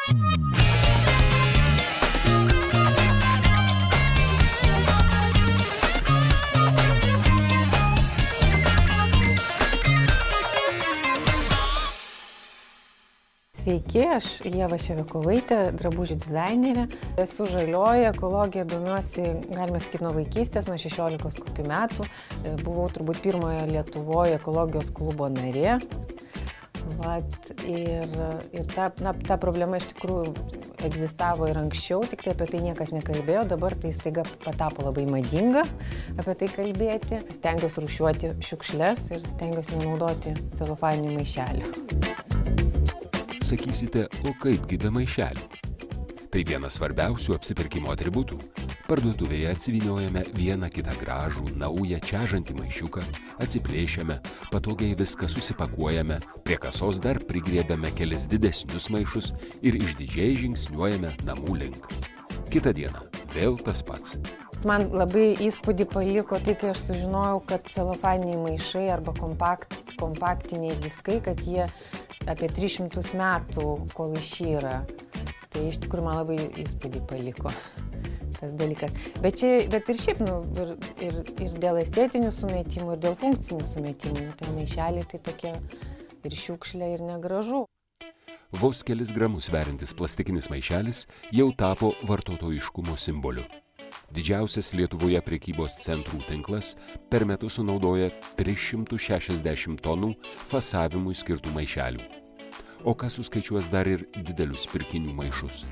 Sveiki, aš Ieva Ševiakovaitė, drabužių dizainerė. Esu žalioji, ekologija domiuosi, galime sakyti, nuo vaikystės, nuo 16 kokių metų. Buvau turbūt pirmojo Lietuvoje ekologijos klubo narė. Ir ta problema iš tikrųjų egzistavo ir anksčiau, tik tai apie tai niekas nekalbėjo. Dabar tai staiga patapo labai madinga apie tai kalbėti. Stengiuosi rūšiuoti šiukšles ir stengiuosi nenaudoti celofaninių maišelių. Sakysite, o kaipgi be maišelių? Tai vienas svarbiausių apsipirkimo atributų. Parduotuvėje atsivyniojame vieną kitą gražų, naują, čežantį maišiuką, atsiplėšiame, patogiai viską susipakuojame, prie kasos dar prigriebiame kelis didesnius maišus ir išdidžiai žingsniuojame namų link. Kitą dieną vėl tas pats. Man labai įspūdį paliko tai, kai aš sužinojau, kad celofaniniai maišai arba kompaktiniai diskai, kad jie apie 300 metų, kol išyra. Tai iš tikrųjų man labai įspūdį paliko tas dalykas. Bet ir šiaip, ir dėl estetinių sumetimų, ir dėl funkcinių sumetimų. Tai maišeliai tai tokie ir šiukšlė, ir negražu. Vos kelis gramus sveriantis plastikinis maišelis jau tapo vartotojiškumo simboliu. Didžiausias Lietuvoje prekybos centrų tinklas per metus sunaudoja 360 tonų fasavimui skirtų maišelių. O kas suskaičiuos dar ir didelius pirkinių maišus?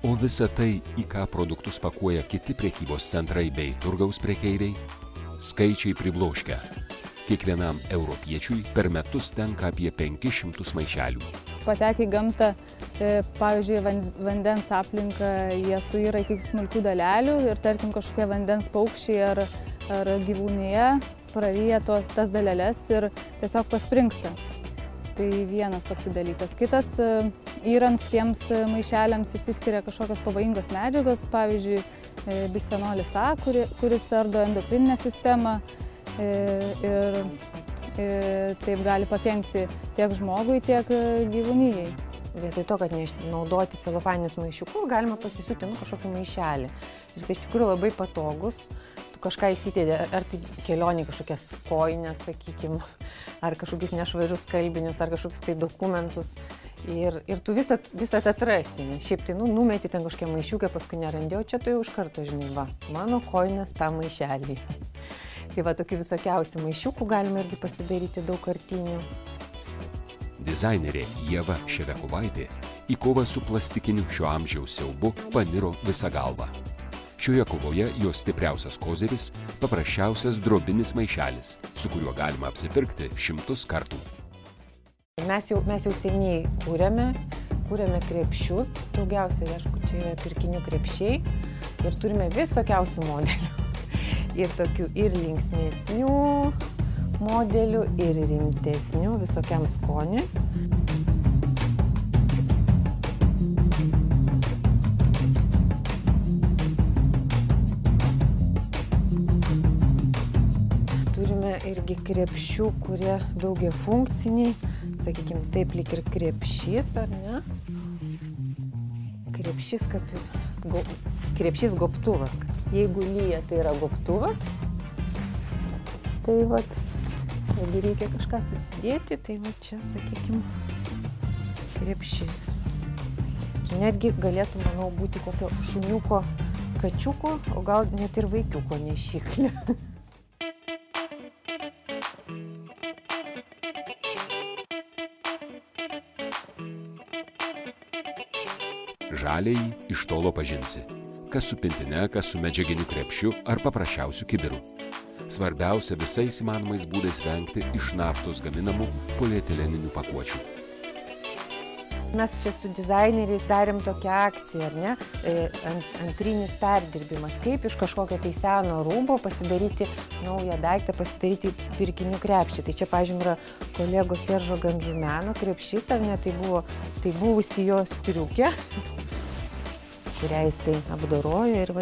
O visa tai, į ką produktus pakuoja kiti prekybos centrai bei turgaus prekeiviai, skaičiai pribloškia. Kiekvienam europiečiui per metus tenka apie 500 maišelių. Patekę į gamtą, pavyzdžiui, vandens aplinką, jie suyra iki smulkių dalelių ir, tarkim, kažkokie vandens paukščiai ar gyvūnija praryja tas daleles ir tiesiog paspringsta. Tai vienas toks dalykas. Kitas, yrant tiems maišeliams išsiskiria kažkokios pavojingos medžiagos, pavyzdžiui, bisfenolis A, kuris ardo endokrininę sistemą ir taip gali pakenkti tiek žmogui, tiek gyvūnijai. Vietoj to, kad naudoti celofaninius maišiukus, galima pasisiūti kažkokį maišelį. Ir jis iš tikrųjų labai patogus. Tu kažką įsidedi, ar tai kelionį kažkokias kojines, sakykime, ar kažkokius nešvarius kalbinius, ar kažkokius tai dokumentus. Ir tu visą atrasi. Šiaip tai numeti ten kažkokie maišiukai, paskui nerandėjau, čia tu jau iš karto žinai, va, mano kojines tą maišelį. Tai va, tokių visokiausių maišiukų galima irgi pasidaryti daugkartinių. Dizainerė Ieva Ševiakovaitė į kovą su plastikiniu šio amžiaus siaubu paniro visą galvą. Šioje kovoje jos stipriausias koziris – paprasčiausias drobinis maišelis, su kuriuo galima apsipirkti 100 kartų. Mes jau seniai kūrėme krepšius, daugiausiai, aišku, čia yra pirkinių krepšiai ir turime visokiausių modelių. Ir tokių ir linksmesnių modelių, ir rimtesnių visokiam skoniui. Turime irgi krepšių, kurie daugiafunkciniai, sakykime, taip lyg ir krepšys, ar ne? Krepšys gobtuvas. Jeigu lyja, tai yra gobtuvas. Tai vat, jeigu reikia kažką susidėti, tai va čia, sakykime, krepšys. Čia netgi galėtų, manau, būti kokio šuniuko, kačiuko, o gal net ir vaikiuko nešiklė. Žaliai iš tolo pažinsi. Kas su pintine, kas su medžiaginiu krepšiu ar paprasčiausiu kibiru. Svarbiausia visais įmanomais būdais vengti iš naftos gaminamų polietileninių pakuočių. Mes čia su dizaineriais darėm tokią akciją, ar ne? Antrinis perdirbimas. Kaip iš kažkokio tai seno rūbo pasidaryti naują daiktą, pasidaryti pirkinių krepšį. Tai čia, pavyzdžiui, yra kolegos Seržo Ganžumeno krepšys, ar ne? Tai buvusi jo striukė, kurią jisai apdorojo ir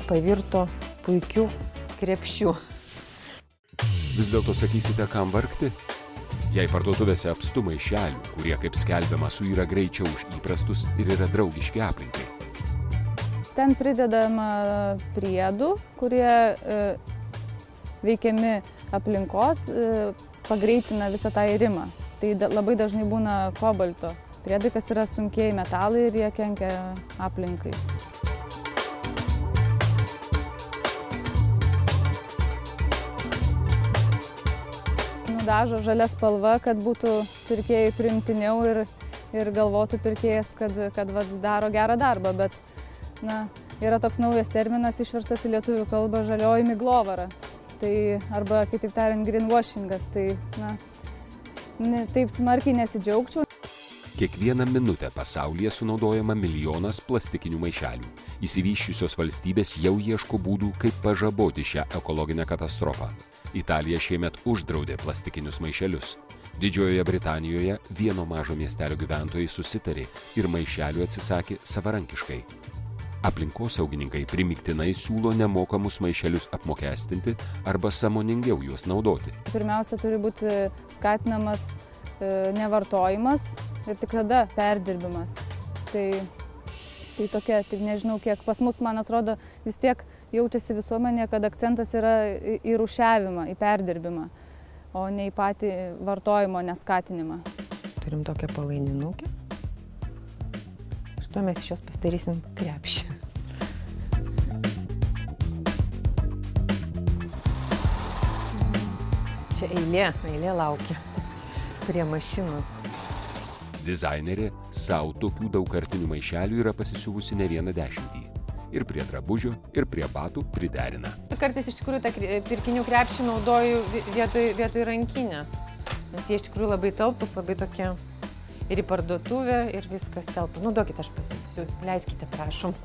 pavirto puikiu krepšiu. Vis dėlto sakysite, kam vargti? Jei parduotuvėse apstu maišelių, kurie, kaip skelbiama, suyra greičiau už įprastus ir yra draugiški aplinkai. Ten pridedama priedų, kurie veikiami aplinkos, pagreitina visą tą irimą. Tai labai dažnai būna kobalto priedai, kas yra sunkieji metalai ir jie kenkia aplinkai. Nudažo žalia spalva, kad būtų pirkėjai priimtiniau ir galvotų pirkėjas, kad daro gerą darbą, bet yra toks naujas terminas išverstas į lietuvių kalbą žalioji miglovara. Tai arba, kitaip tariant, greenwashingas. Tai, taip smarkiai nesidžiaugčiau. Kiekvieną minutę pasaulyje sunaudojama milijonas plastikinių maišelių. Išsivysčiusios valstybės jau ieško būdų, kaip pažaboti šią ekologinę katastrofą. Italija šiemet uždraudė plastikinius maišelius. Didžiojoje Britanijoje vieno mažo miestelio gyventojai susitarė ir maišelių atsisakė savarankiškai. Aplinkosaugininkai primygtinai siūlo nemokamus maišelius apmokestinti arba sąmoningiau juos naudoti. Pirmiausia, turi būti skatinamas nevartojimas ir tik tada perdirbimas. Tai tokia, tik nežinau kiek, pas mus, man atrodo, vis tiek jaučiasi visuomenė, kad akcentas yra į rūšiavimą, į perdirbimą, o ne į patį vartojimo neskatinimą. Turim tokią palaininukę. Tuo mes iš jos pasidarysim krepšį. Čia eilė laukia prie mašinų. Dizainerė savo tokių daugkartinių maišelių yra pasisiuvusi ne vieną 10. Ir prie drabužio, ir prie batų priderina. Kartais iš tikrųjų tą pirkinių krepšį naudoju vietoj rankinės, nes jie iš tikrųjų labai talpus, labai tokie. Ir į parduotuvę, ir viskas telpa. Nu, duokit, aš pasisiūsiu. Leiskite, prašom.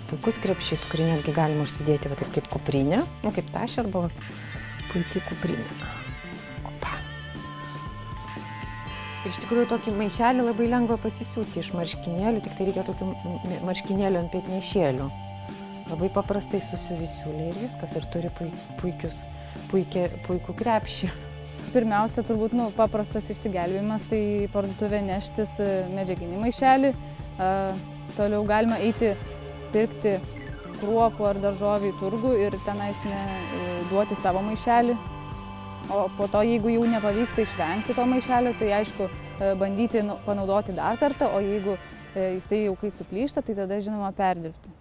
Puikus krepšys, kurį netgi galima užsidėti va taip kaip kuprinė, kaip tašė arba puikiai kuprinė. Opa. Ir iš tikrųjų tokį maišelį labai lengva pasisiūti iš marškinėlių, tik tai reikia tokių marškinėlių ant petnešėlių. Labai paprastai susiuvi siūlę ir viskas, ir turi puikų krepšį. Pirmiausia, turbūt paprastas išsigelbėjimas, tai į parduotuvę neštis medžiaginį maišelį. Toliau galima eiti pirkti kruopų ar daržovių į turgų ir tenais duoti savo maišelį. O po to, jeigu jau nepavyksta išvengti to maišelio, tai aišku, bandyti panaudoti dar kartą, o jeigu jisai jau kai suplyšta, tai tada žinoma perdirbti.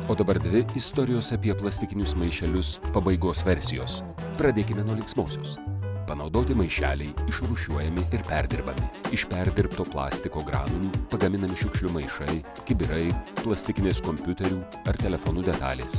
O dabar 2 istorijos apie plastikinius maišelius pabaigos versijos. Pradėkime nuo linksmosios. Panaudoti maišeliai išrūšiuojami ir perdirbami. Iš perdirbto plastiko granulių pagaminami šiukšlių maišai, kibirai, plastikinės kompiuterių ar telefonų detalės.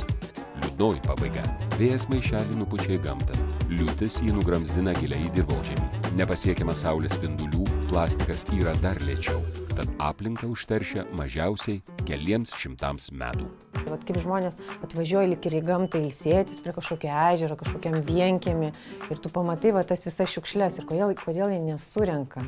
Liūdnoji pabaiga. Vėjas maišelį nupučia į gamtą. Liūtis jį nugramzdina giliai į dirvožemį. Nepasiekiamas saulės spindulių, plastikas yra dar lėčiau. Tad aplinką užteršia mažiausiai keliems šimtams metų. Vat kaip žmonės atvažiuoja lyg ir į gamtą ilsėtis prie kažkokio ežero, kažkokiam vienkiemį ir tu pamatai va tas visas šiukšles ir kodėl jie nesurenka.